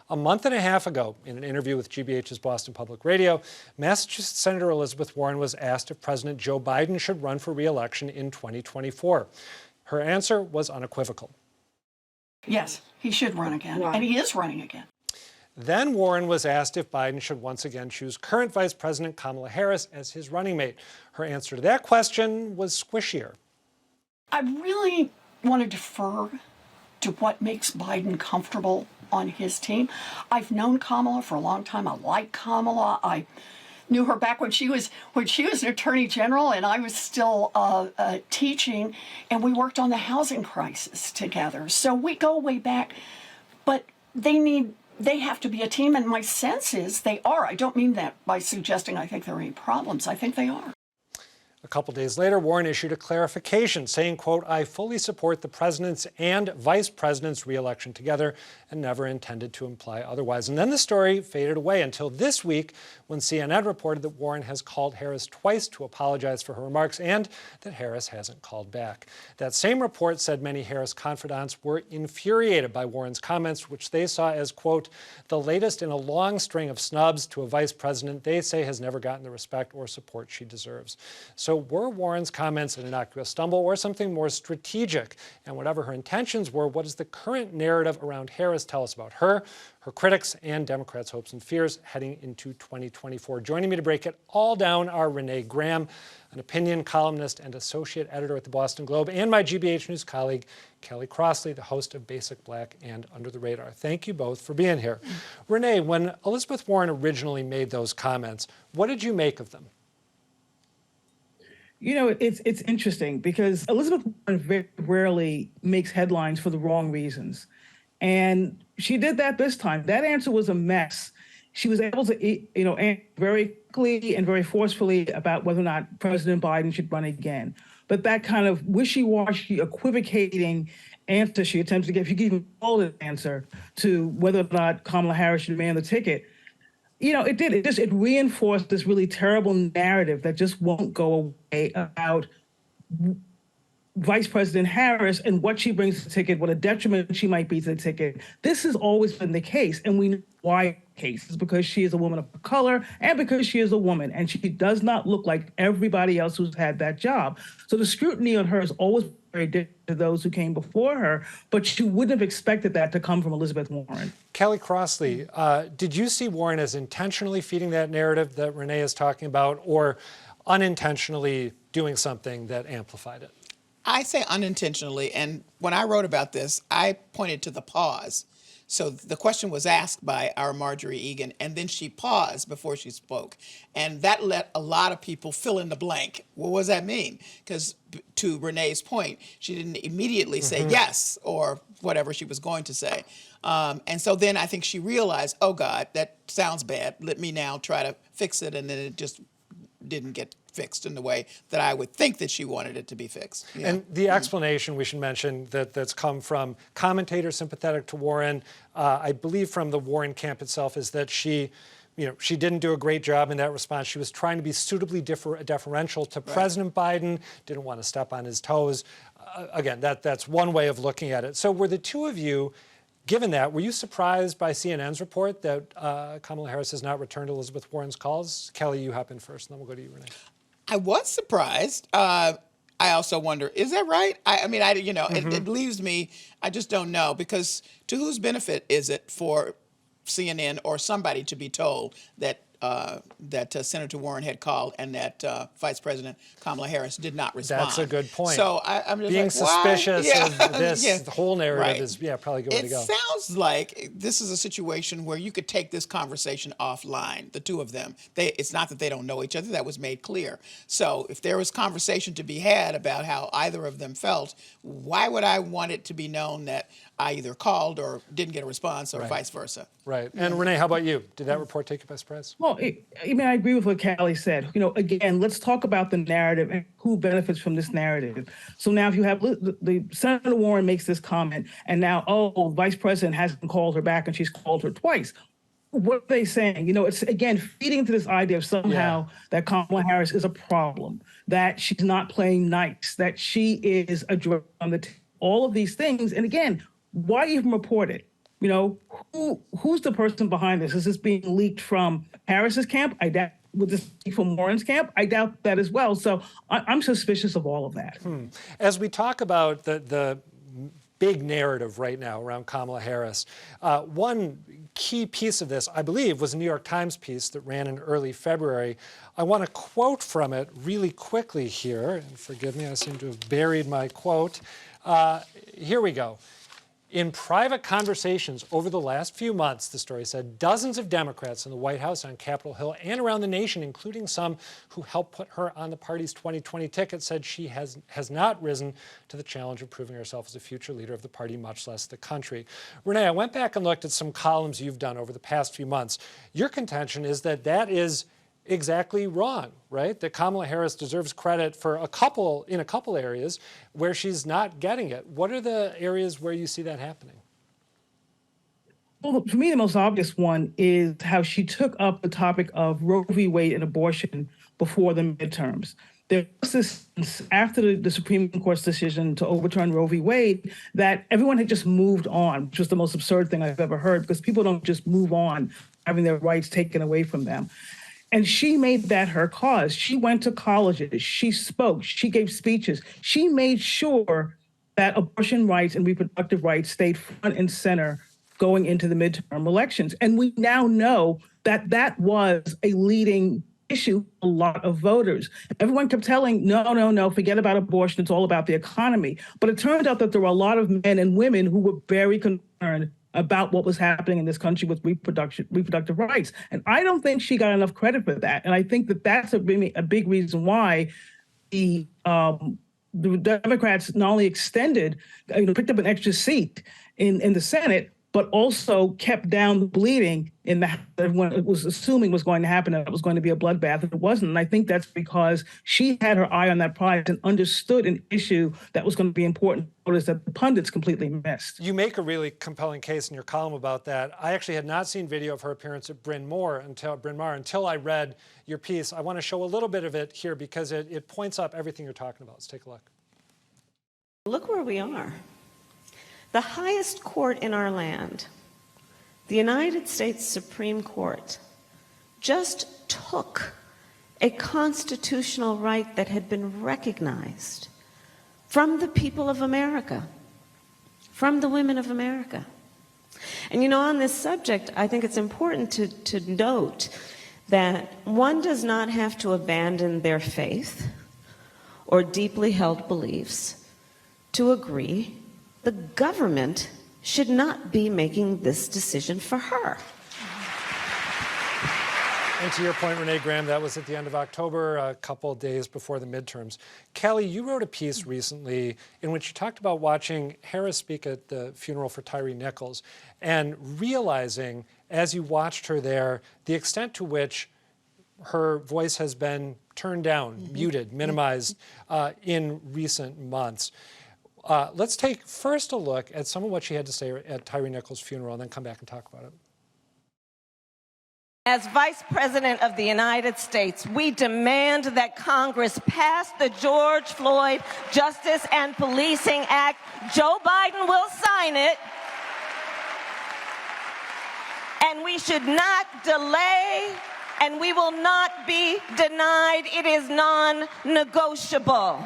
A month and a half ago, in an interview with GBH's Boston Public Radio, Massachusetts Senator Elizabeth Warren was asked if President Joe Biden should run for re-election in 2024. Her answer was unequivocal. Yes, he should run again, and he is running again. Then Warren was asked if Biden should once again choose current Vice President Kamala Harris as his running mate. Her answer to that question was squishier. I really want to defer to what makes Biden comfortable on his team. I've known Kamala for a long time. I like Kamala. I knew her back when she was an attorney general and I was still teaching, and we worked on the housing crisis together. So we go way back, but they have to be a team, and my sense is they are. I don't mean that by suggesting I think there are any problems. I think they are. A couple days later, Warren issued a clarification saying, quote, "I fully support the president's and vice president's re-election together and never intended to imply otherwise." And then the story faded away until this week when CNN reported that Warren has called Harris twice to apologize for her remarks and that Harris hasn't called back. That same report said many Harris confidants were infuriated by Warren's comments, which they saw as, quote, "the latest in a long string of snubs to a vice president they say has never gotten the respect or support she deserves." So were Warren's comments an innocuous stumble or something more strategic? And whatever her intentions were, what does the current narrative around Harris tell us about her, her critics, and Democrats' hopes and fears heading into 2024? Joining me to break it all down are Renée Graham, an opinion columnist and associate editor at the Boston Globe, and my GBH News colleague, Callie Crossley, the host of Basic Black and Under the Radar. Thank you both for being here. Renée, when Elizabeth Warren originally made those comments, what did you make of them? You know, it's interesting because Elizabeth Warren very rarely makes headlines for the wrong reasons. And she did that this time. That answer was a mess. She was able to, answer very quickly and very forcefully about whether or not President Biden should run again. But that kind of wishy-washy, equivocating answer she attempted to give, if you could even call it an answer, to whether or not Kamala Harris should man the ticket, it reinforced this really terrible narrative that just won't go away about Vice President Harris and what she brings to the ticket, what a detriment she might be to the ticket. This has always been the case, and we know why the case is because she is a woman of color and because she is a woman, and she does not look like everybody else who's had that job. So the scrutiny on her is always very different to those who came before her, but you wouldn't have expected that to come from Elizabeth Warren. Callie Crossley, did you see Warren as intentionally feeding that narrative that Renée is talking about, or unintentionally doing something that amplified it? I say unintentionally, and when I wrote about this, I pointed to the pause. So the question was asked by our Marjorie Egan, and then she paused before she spoke. And that let a lot of people fill in the blank. What does that mean? Because to Renée's point, she didn't immediately say yes or whatever she was going to say. And so then I think she realized, oh God, that sounds bad. Let me now try to fix it. And then it just didn't get fixed in the way that I would think that she wanted it to be fixed. Yeah. And the explanation we should mention that's come from commentators sympathetic to Warren, I believe from the Warren camp itself, is that she didn't do a great job in that response. She was trying to be suitably deferential to President Biden, didn't want to step on his toes. Again, that's one way of looking at it. So were the two of you, given that, were you surprised by CNN's report that Kamala Harris has not returned Elizabeth Warren's calls? Kelly, you hop in first, and then we'll go to you, Renée. I was surprised. I also wonder, is that right? It leaves me, I just don't know, because to whose benefit is it for CNN or somebody to be told that Senator Warren had called and that Vice President Kamala Harris did not respond? That's a good point. So I'm just being suspicious of this, the whole narrative is probably a good way to go. It sounds like this is a situation where you could take this conversation offline, the two of them. It's not that they don't know each other, that was made clear. So if there was conversation to be had about how either of them felt, why would I want it to be known that I either called or didn't get a response or vice versa? Right. And Renée, how about you? Did that report take you by surprise? Well, I agree with what Callie said. Again, let's talk about the narrative and who benefits from this narrative. So now if you have the Senator Warren makes this comment and now, Vice President hasn't called her back and she's called her twice. What are they saying? It's, again, feeding to this idea of somehow that Kamala Harris is a problem, that she's not playing nice, that she is a drug on the all of these things. And again, why even report it? You know, who's the person behind this? Is this being leaked from Harris's camp? I doubt. Would this be from Warren's camp? I doubt that as well. So I'm suspicious of all of that. As we talk about the big narrative right now around Kamala Harris, one key piece of this, I believe, was a New York Times piece that ran in early February. I want to quote from it really quickly here. And forgive me, I seem to have buried my quote. Here we go. In private conversations over the last few months, the story said, dozens of Democrats in the White House, on Capitol Hill, and around the nation, including some who helped put her on the party's 2020 ticket, said she has not risen to the challenge of proving herself as a future leader of the party, much less the country. Renee, I went back and looked at some columns you've done over the past few months. Your contention is that that is exactly wrong, right? That Kamala Harris deserves credit for in a couple areas where she's not getting it. What are the areas where you see that happening? Well, for me, the most obvious one is how she took up the topic of Roe v. Wade and abortion before the midterms. There was this, after the Supreme Court's decision to overturn Roe v. Wade, that everyone had just moved on, which was the most absurd thing I've ever heard, because people don't just move on having their rights taken away from them. And she made that her cause. She went to colleges, she spoke, she gave speeches. She made sure that abortion rights and reproductive rights stayed front and center going into the midterm elections. And we now know that that was a leading issue for a lot of voters. Everyone kept telling, no, forget about abortion, it's all about the economy. But it turned out that there were a lot of men and women who were very concerned about what was happening in this country with reproductive rights. And I don't think she got enough credit for that. And I think that that's a big reason why the Democrats not only extended, picked up an extra seat in the Senate, but also kept down the bleeding in the everyone was assuming was going to happen, and it was going to be a bloodbath. It wasn't. And I think that's because she had her eye on that prize and understood an issue that was going to be important that the pundits completely missed. You make a really compelling case in your column about that. I actually had not seen video of her appearance at Bryn Mawr until I read your piece. I want to show a little bit of it here because it points up everything you're talking about. Let's take a look. Look where we are. The highest court in our land, the United States Supreme Court, just took a constitutional right that had been recognized from the people of America, from the women of America. And on this subject, I think it's important to note that one does not have to abandon their faith or deeply held beliefs to agree the government should not be making this decision for her. And to your point, Renee Graham, that was at the end of October, a couple of days before the midterms. Callie, you wrote a piece recently in which you talked about watching Harris speak at the funeral for Tyre Nichols and realizing, as you watched her there, the extent to which her voice has been turned down, muted, minimized in recent months. Let's take first a look at some of what she had to say at Tyre Nichols' funeral and then come back and talk about it. As Vice President of the United States, we demand that Congress pass the George Floyd Justice and Policing Act. Joe Biden will sign it. And we should not delay, and we will not be denied. It is non-negotiable.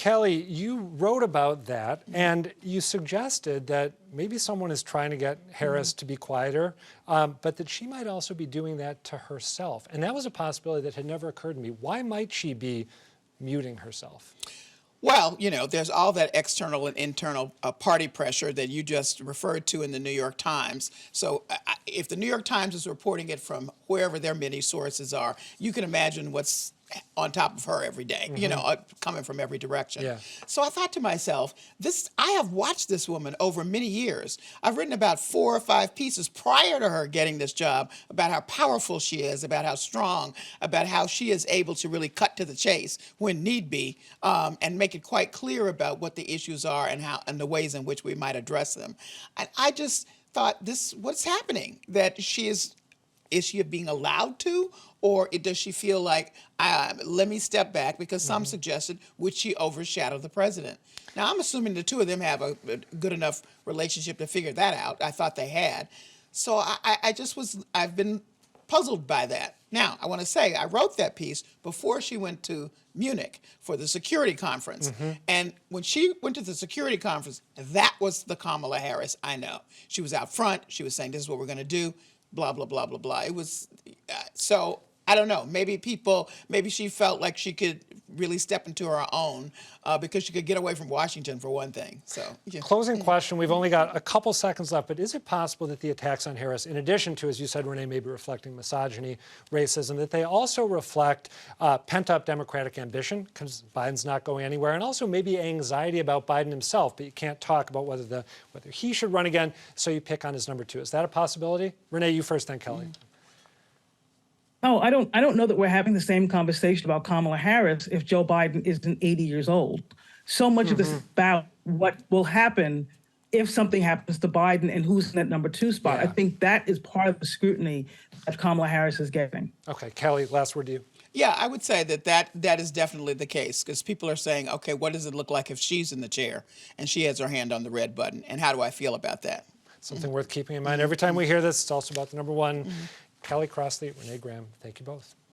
Callie, you wrote about that, and you suggested that maybe someone is trying to get Harris to be quieter, but that she might also be doing that to herself. And that was a possibility that had never occurred to me. Why might she be muting herself? Well, there's all that external and internal party pressure that you just referred to in the New York Times. So if the New York Times is reporting it from wherever their many sources are, you can imagine what's on top of her every day, coming from every direction. Yeah. So I thought to myself, I have watched this woman over many years. I've written about 4 or 5 pieces prior to her getting this job about how powerful she is, about how strong, about how she is able to really cut to the chase when need be, and make it quite clear about what the issues are and the ways in which we might address them. And I just thought what's happening, that she is is she being allowed to, or does she feel like, let me step back, because some suggested, would she overshadow the president? Now, I'm assuming the two of them have a good enough relationship to figure that out. I thought they had. So I've been puzzled by that. Now, I want to say, I wrote that piece before she went to Munich for the security conference. And when she went to the security conference, that was the Kamala Harris I know. She was out front. She was saying, this is what we're going to do, blah, blah, blah, blah, blah. It was, so I don't know. Maybe she felt like she could really step into her own because she could get away from Washington, for one thing. So, yeah. Closing question. We've only got a couple seconds left, but is it possible that the attacks on Harris, in addition to, as you said, Renee, maybe reflecting misogyny, racism, that they also reflect pent-up Democratic ambition, because Biden's not going anywhere, and also maybe anxiety about Biden himself, but you can't talk about whether he should run again, so you pick on his number two. Is that a possibility? Renee, you first, then Kelly. Oh, I don't know that we're having the same conversation about Kamala Harris if Joe Biden isn't 80 years old. So much of this is about what will happen if something happens to Biden and who's in that number two spot. Yeah. I think that is part of the scrutiny that Kamala Harris is getting. Okay, Kelly, last word to you. Yeah, I would say that is definitely the case, because people are saying, okay, what does it look like if she's in the chair and she has her hand on the red button? And how do I feel about that? Something worth keeping in mind. Every time we hear this, it's also about the number one. Callie Crossley, Renee Graham, thank you both.